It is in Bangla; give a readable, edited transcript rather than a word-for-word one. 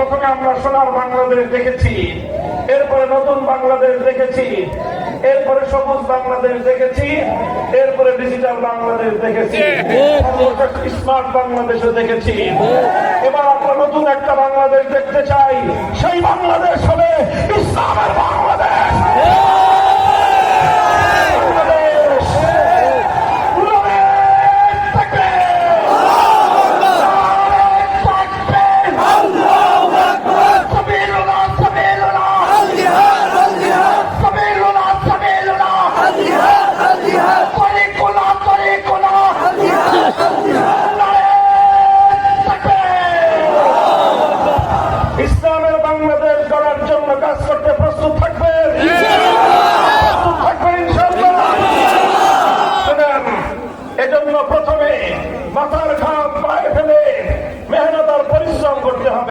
প্রথমে আমরা সোনার বাংলাদেশ দেখেছি, এরপরে নতুন বাংলাদেশ দেখেছি, এরপরে সবুজ বাংলাদেশ দেখেছি, এরপরে ডিজিটাল বাংলাদেশ দেখেছি, স্মার্ট বাংলাদেশও দেখেছি। এবার আমরা নতুন একটা